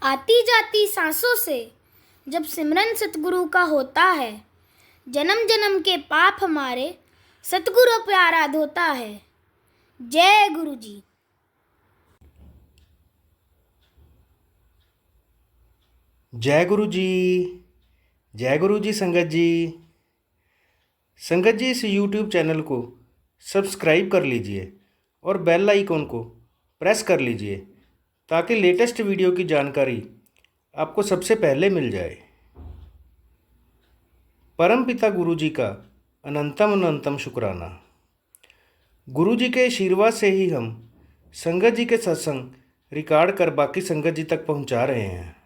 आती जाती सांसों से जब सिमरन सतगुरु का होता है, जन्म जन्म के पाप हमारे सतगुरु प्यारा धोता है। जय गुरु जी। जय गुरु जी। जय गुरु जी। संगत जी, इस YouTube चैनल को सब्सक्राइब कर लीजिए और बेल आइकॉन को प्रेस कर लीजिए ताकि लेटेस्ट वीडियो की जानकारी आपको सबसे पहले मिल जाए। परम पिता गुरु जी का अनंतम अनंतम शुक्राना। गुरु जी के आशीर्वाद से ही हम संगत जी के सत्संग रिकॉर्ड कर बाकी संगत जी तक पहुंचा रहे हैं।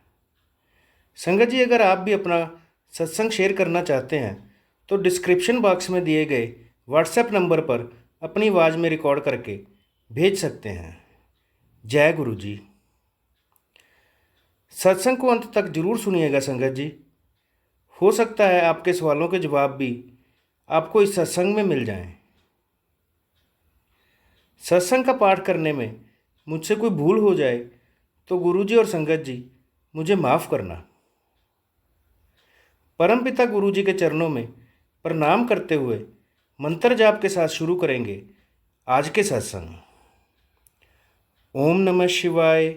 संगत जी, अगर आप भी अपना सत्संग शेयर करना चाहते हैं तो डिस्क्रिप्शन बॉक्स में दिए गए व्हाट्सएप नंबर पर अपनी आवाज़ में रिकॉर्ड करके भेज सकते हैं। जय गुरु जी। सत्संग को अंत तक जरूर सुनिएगा संगत जी। हो सकता है आपके सवालों के जवाब भी आपको इस सत्संग में मिल जाएं। सत्संग का पाठ करने में मुझसे कोई भूल हो जाए तो गुरु जी और संगत जी मुझे माफ़ करना। परमपिता गुरु जी के चरणों में प्रणाम करते हुए मंत्र जाप के साथ शुरू करेंगे आज के सत्संग। ओम नमः शिवाय,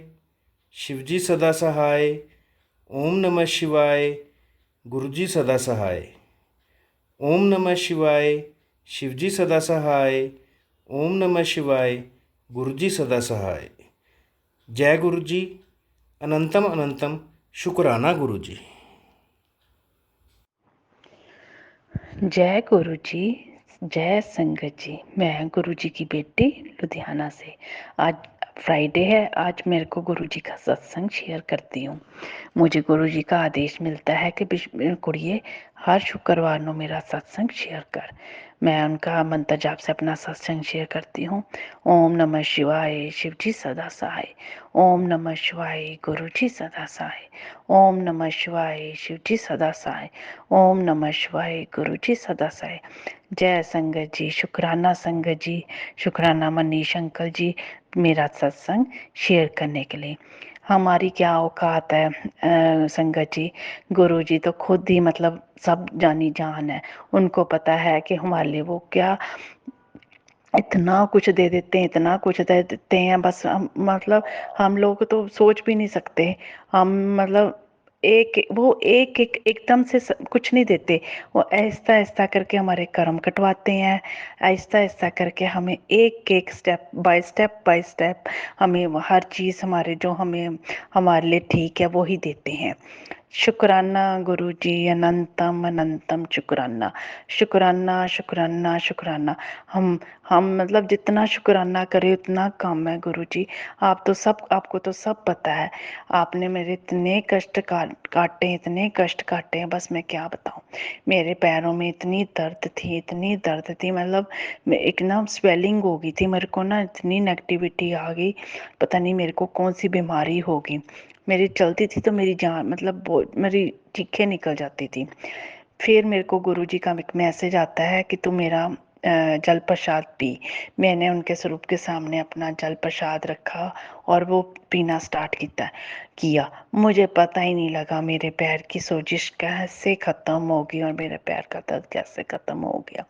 शिवजी सदा सहाय। ओम नमः शिवाय, गुरुजी सदा सहाय। ओम नमः शिवाय, शिवजी सदा सहाय। ओम नमः शिवाय, गुरुजी सदा सहाय। जय गुरु जी। अनंतम अनंतम शुक्राना गुरु जी। जय गुरु जी। जय संगत जी। मैं गुरु जी की बेटी लुधियाना से। आज फ्राइडे है, आज मेरे को गुरु जी का सत्संग शेयर करती हूँ। मुझे गुरु जी का आदेश मिलता है कि कुड़िए हर शुक्रवार को मेरा सत्संग शेयर कर। मैं उनका मंत्र जाप से अपना सत्संग शेयर करती हूँ। ओम नमः शिवाय, शिवजी सदा सहाय। ओम नमः शिवाय, गुरु जी सदा सहाय। ओम नमः शिवाय, शिवजी सदा सहाय। ओम नमः शिवाय, गुरु जी सदा सहाय। जय संगत जी। शुक्राना संगत जी, शुक्राना मनीष अंकल जी मेरा सत्संग शेयर करने के लिए। हमारी क्या औकात है संगत जी। गुरु जी तो खुद ही मतलब सब जानी जान है। उनको पता है कि हमारे लिए वो क्या इतना कुछ दे देते हैं, इतना कुछ दे देते हैं। बस हम मतलब हम लोग तो सोच भी नहीं सकते। हम मतलब एक एकदम से कुछ नहीं देते। वो आहिस्ता आहिस्ता करके हमारे कर्म कटवाते हैं। आहिस्ता आहिस्ता करके हमें एक एक स्टेप बाय स्टेप हमें हर चीज़ हमारे जो हमें हमारे लिए ठीक है वो ही देते हैं। शुक्राना गुरु जी, अनंतम अनंतम शुक्राना। शुक्राना शुक्राना शुक्राना। हम मतलब जितना शुक्राना करें उतना कम है गुरु जी। आपको तो सब पता है। आपने मेरे इतने कष्ट काटे, इतने कष्ट काटे हैं, बस मैं क्या बताऊं। मेरे पैरों में इतनी दर्द थी, इतनी दर्द थी, मतलब एक ना स्वेलिंग हो गई थी मेरे को ना, इतनी नेगेटिविटी आ गई। पता नहीं मेरे को कौन सी बीमारी होगी। मेरी चलती थी तो मेरी जान मतलब मेरी चीखें निकल जाती थी। फिर मेरे को गुरुजी का एक मैसेज आता है कि तू मेरा जल प्रसाद पी। मैंने उनके स्वरूप के सामने अपना जल प्रसाद रखा और वो पीना स्टार्ट किया। मुझे पता ही नहीं लगा मेरे पैर की सोजिश कैसे ख़त्म हो गई और मेरे पैर का दर्द कैसे ख़त्म हो गया।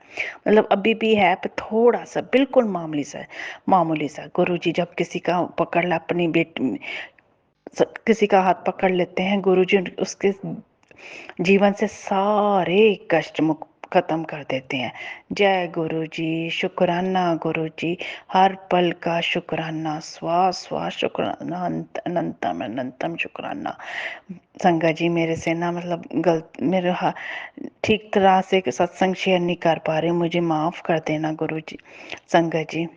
मतलब अभी भी है पर थोड़ा सा बिल्कुल मामूली सा। गुरुजी जब किसी का पकड़ ला अपनी बेटी, किसी का हाथ पकड़ लेते हैं गुरुजी, उसके जीवन से सारे कष्ट मुक्त खत्म कर देते हैं। जय गुरु जी। शुक्राना गुरु जी, हर पल का शुक्राना, श्वास श्वास शुक्राना, अनंतम अनंतम शुक्राना। संगत जी मेरे से ना मतलब मेरे ठीक तरह से सत्संग शेयर नहीं कर पा रहे, मुझे माफ़ कर देना गुरु जी। संगत जी,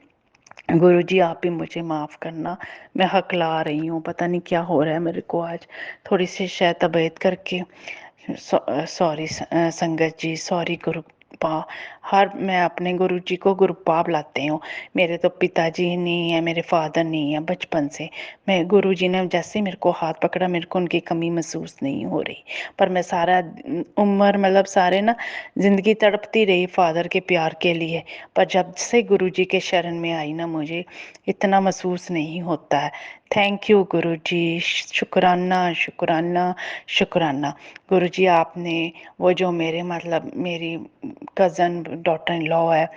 गुरु जी आप ही मुझे माफ़ करना। मैं हकला रही हूँ, पता नहीं क्या हो रहा है मेरे को आज, थोड़ी सी शायद तबीयत करके। सॉरी संगत जी, सॉरी गुरुपा। मैं अपने गुरु जी को गुरुपा बुलाती हूँ। मेरे तो पिताजी नहीं है, मेरे फादर नहीं है बचपन से। मैं गुरु जी ने जैसे ही मेरे को हाथ पकड़ा, मेरे को उनकी कमी महसूस नहीं हो रही। पर मैं सारा उम्र मतलब सारे ना ज़िंदगी तड़पती रही फादर के प्यार के लिए। पर जब से गुरु जी के शरण में आई ना, मुझे इतना महसूस नहीं होता है। थैंक यू गुरु जी, शुक्राना शुक्राना शुक्राना। गुरु जी आपने वो जो मेरे मतलब मेरी कज़न डॉटर इन लॉ है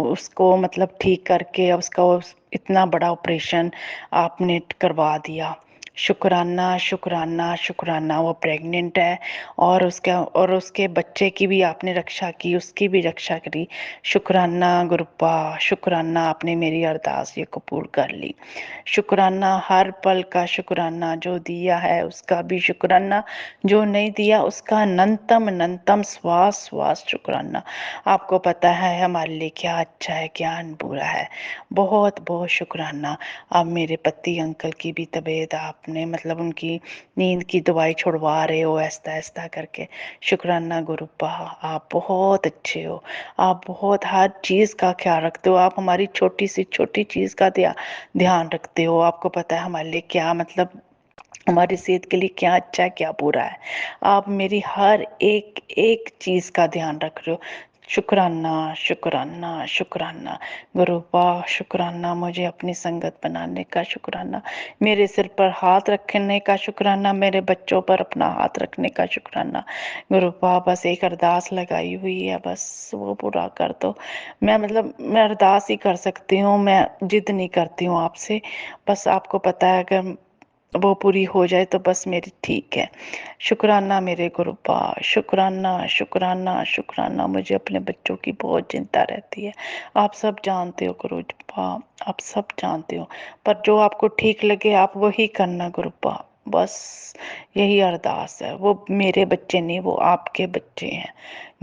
उसको मतलब ठीक करके उसका इतना बड़ा ऑपरेशन आपने करवा दिया। शुक्राना शुक्राना शुक्राना। वो प्रेग्नेंट है और उसके बच्चे की भी आपने रक्षा की, उसकी भी रक्षा करी। शुक्राना गुरुपा, शुक्राना आपने मेरी अरदास ये कबूल कर ली। शुक्राना हर पल का शुक्राना, जो दिया है उसका भी शुक्राना, जो नहीं दिया उसका अनंतम अनंतम श्वास श्वास शुक्राना। आपको पता है हमारे लिए क्या अच्छा है क्या बुरा है। बहुत बहुत शुक्राना। अब मेरे पति अंकल की भी तबीयत आपने मतलब उनकी नींद की दवाई छुड़वा रहे हो ऐसा ऐसा करके। शुक्राना गुरुपा, आप बहुत अच्छे हो। आप बहुत हर चीज़ का ख्याल रखते हो। आप हमारी छोटी सी छोटी चीज़ का ध्यान रखते हो। आपको पता है हमारे लिए क्या मतलब हमारी सेहत के लिए क्या अच्छा है क्या बुरा है। आप मेरी हर एक एक चीज़ का ध्यान रख रहे हो। शुक्राना शुक्राना शुक्राना गुरुपा, शुक्राना मुझे अपनी संगत बनाने का शुक्राना, मेरे सिर पर हाथ रखने का शुक्राना, मेरे बच्चों पर अपना हाथ रखने का शुक्राना। गुरुपा बस एक अरदास लगाई हुई है, बस वो पूरा कर दो। मैं मतलब मैं अरदास ही कर सकती हूँ, मैं जिद नहीं करती हूँ आपसे। बस आपको पता है अगर वो पूरी हो जाए तो बस मेरी ठीक है। शुक्राना मेरे गुरुपा, शुक्राना शुक्राना शुक्राना। मुझे अपने बच्चों की बहुत चिंता रहती है। आप सब जानते हो गुरुपा, आप सब जानते हो, पर जो आपको ठीक लगे आप वही करना गुरुपा। बस यही अरदास है। वो मेरे बच्चे नहीं, वो आपके बच्चे हैं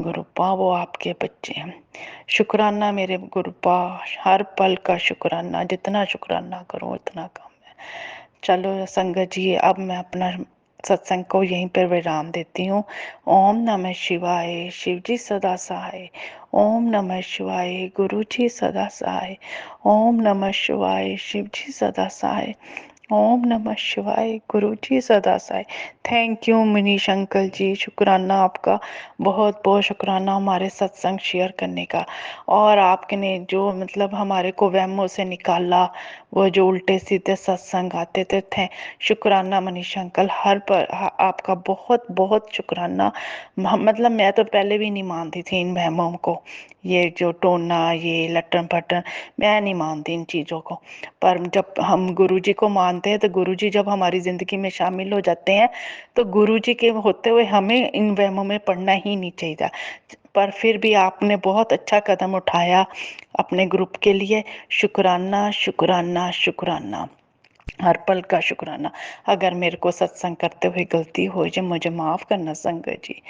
गुरुपा, वो आपके बच्चे हैं। शुक्राना मेरे गुरुपा, हर पल का शुक्राना, जितना शुक्राना करूं उतना कम है। चलो संगत जी, अब मैं अपना सत्संग को यहीं पर विराम देती हूँ। ओम नमः शिवाय, शिव जी सदा सहाय। ओम नमः शिवाय, गुरु जी सदा सहाय। ओम नमः शिवाय, शिव जी सदा सहाय। ओम नमः शिवाय, गुरु जी सदा सहाय। थैंक यू मनीष अंकल जी, शुक्राना आपका, बहुत बहुत शुक्राना हमारे सत्संग शेयर करने का। और आपने जो मतलब हमारे को वहमों से निकाला, वो जो उल्टे सीधे सत्संग आते थे शुक्राना मनीष अंकल, हर पर आपका बहुत बहुत शुक्राना। मतलब मैं तो पहले भी नहीं मानती थी इन वहमों को, ये जो टोना ये लट्टन पट्टन, मैं नहीं मानती इन चीज़ों को। पर जब हम गुरुजी को मानते हैं तो गुरुजी जब हमारी ज़िंदगी में शामिल हो जाते हैं तो गुरुजी के होते हुए हमें इन वहमों में पड़ना ही नहीं चाहिए। पर फिर भी आपने बहुत अच्छा कदम उठाया अपने ग्रुप के लिए। शुक्राना शुक्राना शुक्राना, हर पल का शुक्राना। अगर मेरे को सत्संग करते हुए गलती हो जाए मुझे माफ़ करना संगत जी।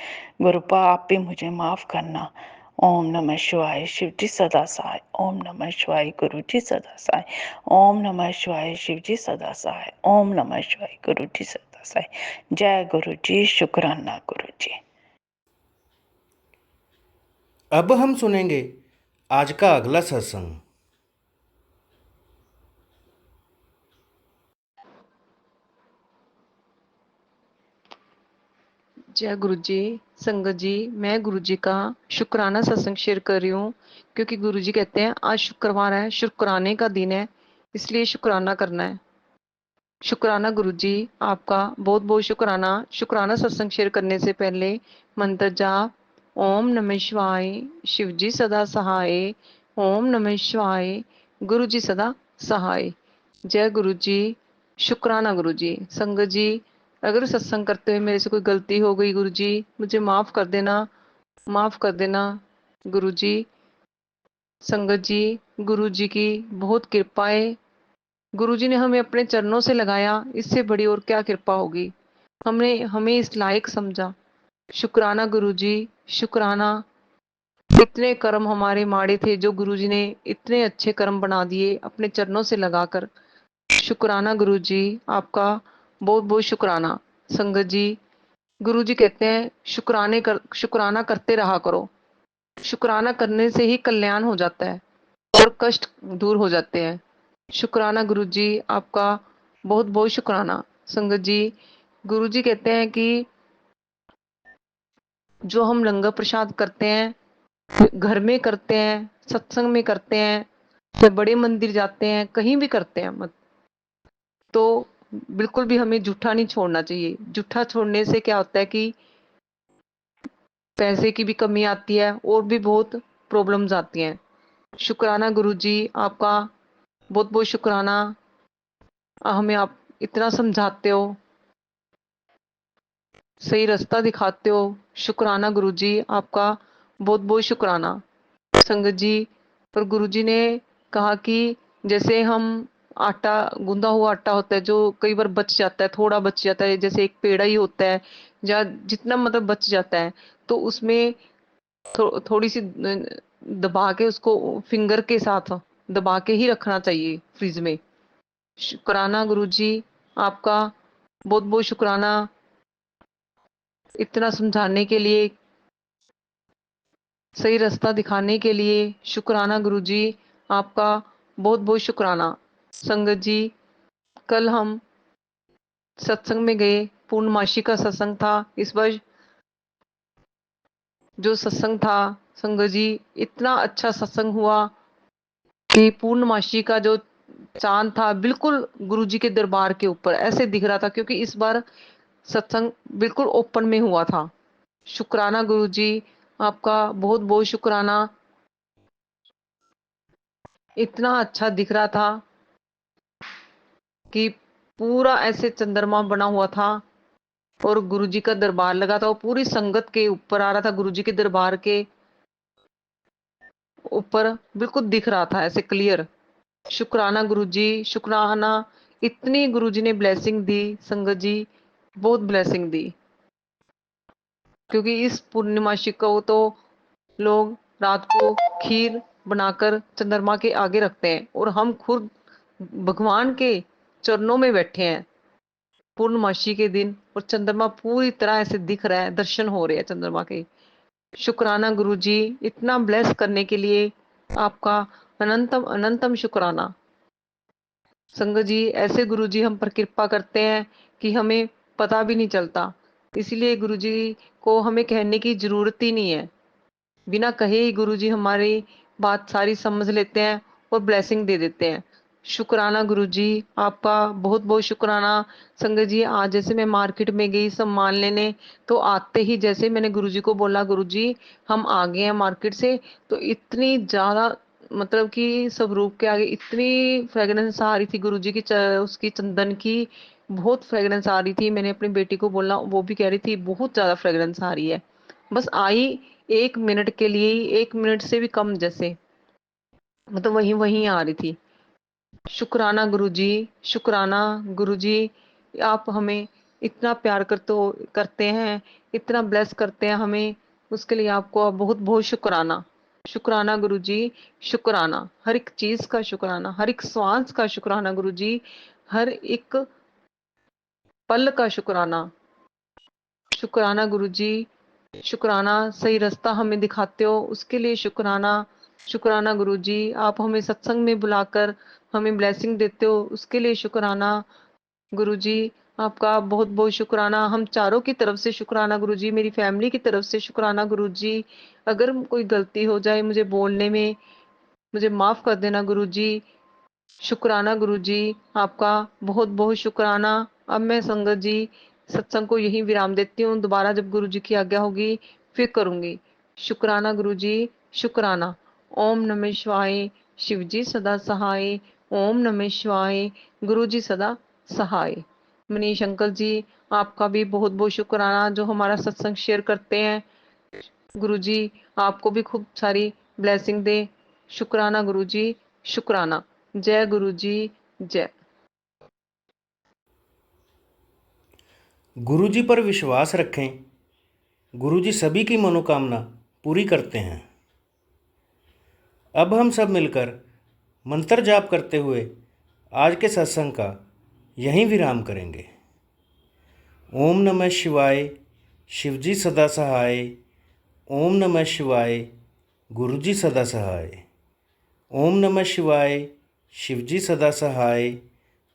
गुरुपा आप भी मुझे माफ़ करना। ओम नमः शिवाय, शिव जी सदा सहाय। ओम नमः शिवाय, गुरु जी सदा सहाय। ओम नमः शिवाय, शिव जी सदा सहाय। ओम नमः शिवाय, गुरु जी सदा सहाय। जय गुरु जी, शुक्राना गुरु जी। अब हम सुनेंगे आज का अगला सत्संग। जय गुरु जी। संगत जी, मैं गुरु जी का शुक्राना सत्संग शेयर कर रही हूँ, क्योंकि गुरु जी कहते हैं आज शुक्रवार है, शुक्राने का दिन है, इसलिए शुक्राना करना है। शुक्राना गुरु जी आपका बहुत बहुत शुक्राना। शुक्राना सत्संग शेयर करने से पहले मंत्र जाप, ओम नमः शिवाय, शिव जी सदा सहाय। ओम नमः शिवाय, गुरु जी सदा सहाय। जय गुरु जी। शुक्राना गुरु जी। संगत जी, अगर सत्संग करते हुए मेरे से कोई गलती हो गई गुरु जी, मुझे माफ कर देना, माफ कर देना गुरु जी। संगत जी, गुरु जी की बहुत कृपा है। गुरु जी ने हमें अपने चरणों से लगाया, इससे बड़ी और क्या कृपा होगी। हमने हमें इस लायक समझा। शुक्राना गुरु जी, शुक्राना। इतने कर्म हमारे माड़े थे, जो गुरु जी ने इतने अच्छे कर्म बना दिए अपने चरणों से लगाकर। शुक्राना गुरु जी आपका बहुत बहुत शुक्राना। संगत जी, गुरु जी कहते हैं शुक्राना करते रहा करो। शुक्राना करने से ही कल्याण हो जाता है और कष्ट दूर हो जाते हैं। शुक्राना गुरु जी आपका बहुत बहुत शुक्राना। संगत जी, गुरु जी कहते हैं कि जो हम लंगर प्रसाद करते हैं, घर में करते हैं, सत्संग में करते हैं, या बड़े मंदिर जाते हैं, कहीं भी करते हैं, मत तो बिल्कुल भी हमें जूठा नहीं छोड़ना चाहिए। जूठा छोड़ने से क्या होता है कि पैसे की भी कमी आती है और भी बहुत प्रॉब्लम्स आती हैं। शुक्राना गुरुजी, आपका बहुत बहुत शुक्राना। हमें आप इतना समझाते हो, सही रास्ता दिखाते हो। शुक्राना गुरुजी, आपका बहुत बहुत शुक्राना। संगत जी, पर गुरुजी ने कहा कि जैसे हम आटा, गूंदा हुआ आटा होता है जो कई बार बच जाता है, थोड़ा बच जाता है, जैसे एक पेड़ा ही होता है या जितना मतलब बच जाता है, तो उसमें थोड़ी सी दबा के उसको फिंगर के साथ दबा के ही रखना चाहिए फ्रिज में। शुक्राना गुरुजी, आपका बहुत बहुत शुक्राना इतना समझाने के लिए, सही रास्ता दिखाने के लिए। शुक्राना गुरुजी, आपका बहुत बहुत शुक्राना। संगत जी, कल हम सत्संग में गए, पूर्णमासी का सत्संग था। इस बार जो सत्संग था संगत जी, इतना अच्छा सत्संग हुआ कि पूर्णमासी का जो चांद था बिल्कुल गुरुजी के दरबार के ऊपर ऐसे दिख रहा था, क्योंकि इस बार सत्संग बिल्कुल ओपन में हुआ था। शुक्राना गुरुजी, आपका बहुत बहुत शुक्राना। इतना अच्छा दिख रहा था कि पूरा ऐसे चंद्रमा बना हुआ था और गुरुजी का दरबार लगा था, और पूरी संगत के ऊपर आ रहा था, गुरुजी के दरबार के ऊपर बिल्कुल दिख रहा था ऐसे क्लियर। शुक्राना गुरुजी, शुक्राना। इतनी गुरुजी ने ब्लेसिंग दी संगत जी, बहुत ब्लेसिंग दी। क्योंकि इस पूर्णिमासी को तो लोग रात को खीर बनाकर चंद्रमा के आगे रखते हैं, और हम खुद भगवान के चरणों में बैठे हैं पूर्णमासी के दिन, और चंद्रमा पूरी तरह ऐसे दिख रहा है, दर्शन हो रहे हैं चंद्रमा के। शुक्राना गुरुजी, इतना ब्लेस करने के लिए आपका अनंतम अनंतम शुक्राना। संगत जी, ऐसे गुरुजी हम पर कृपा करते हैं कि हमें पता भी नहीं चलता। इसीलिए गुरुजी को हमें कहने की जरूरत ही नहीं है, बिना कहे ही गुरुजी हमारी बात सारी समझ लेते हैं और ब्लेसिंग दे देते हैं। शुक्राना गुरुजी, आपका बहुत बहुत शुक्राना। संगत जी, आज जैसे मैं मार्केट में गई सामान लेने, तो आते ही जैसे मैंने गुरुजी को बोला, गुरुजी हम आ गए हैं मार्केट से, तो इतनी ज्यादा मतलब कि स्वरूप के आगे इतनी फ्रेग्रेंस आ रही थी गुरुजी की, उसकी चंदन की बहुत फ्रेग्रेंस आ रही थी। मैंने अपनी बेटी को बोला, वो भी कह रही थी बहुत ज्यादा फ्रेग्रेंस आ रही है। बस आई 1 मिनट के लिए ही, 1 मिनट से भी कम, जैसे मतलब वहीं वहीं आ रही थी। शुक्राना गुरुजी, शुक्राना गुरुजी, आप हमें इतना प्यार करते हैं, इतना ब्लेस करते हैं हमें, उसके लिए आपको बहुत बहुत शुक्राना। शुक्राना गुरुजी, शुक्राना, हर एक चीज का शुक्राना, हर एक श्वास का शुक्राना गुरुजी, हर एक पल का शुक्राना। शुक्राना गुरुजी, शुक्राना, सही रास्ता हमें दिखाते हो उसके लिए शुक्राना। शुक्राना गुरुजी, आप हमें सत्संग में बुलाकर हमें ब्लेसिंग देते हो उसके लिए शुक्राना। गुरुजी, आपका बहुत बहुत शुक्राना। हम चारों की तरफ से शुक्राना गुरुजी, मेरी फैमिली की तरफ से शुक्राना गुरुजी। अगर कोई गलती हो जाए मुझे बोलने में, मुझे माफ कर देना गुरुजी। शुक्राना गुरुजी, आपका बहुत बहुत शुक्राना। अब मैं संगत जी सत्संग को यहीं विराम देती हूँ, दोबारा जब गुरुजी की आज्ञा होगी फिर करूंगी। शुक्राना गुरुजी, शुक्राना। ओम नमः शिवाय। शिवजी सदा सहाय। ओम नमः शिवाय। गुरुजी सदा सहाय। मनीष अंकल जी, आपका भी बहुत बहुत शुक्राना जो हमारा सत्संग शेयर करते हैं। गुरुजी आपको भी खूब सारी ब्लेसिंग दे। शुक्राना गुरुजी, शुक्राना। जय गुरुजी, जय। गुरुजी पर विश्वास रखें, गुरुजी सभी की मनोकामना पूरी करते हैं। अब हम सब मिलकर मंत्र जाप करते हुए आज के सत्संग का यहीं विराम करेंगे। ओम नमः शिवाय। शिवजी सदा सहाय। ओम नमः शिवाय। गुरुजी सदा सहाय। ओम नमः शिवाय। शिवजी सदा सहाय।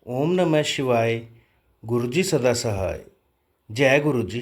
ओम नमः शिवाय। गुरुजी सदा सहाय। जय गुरुजी।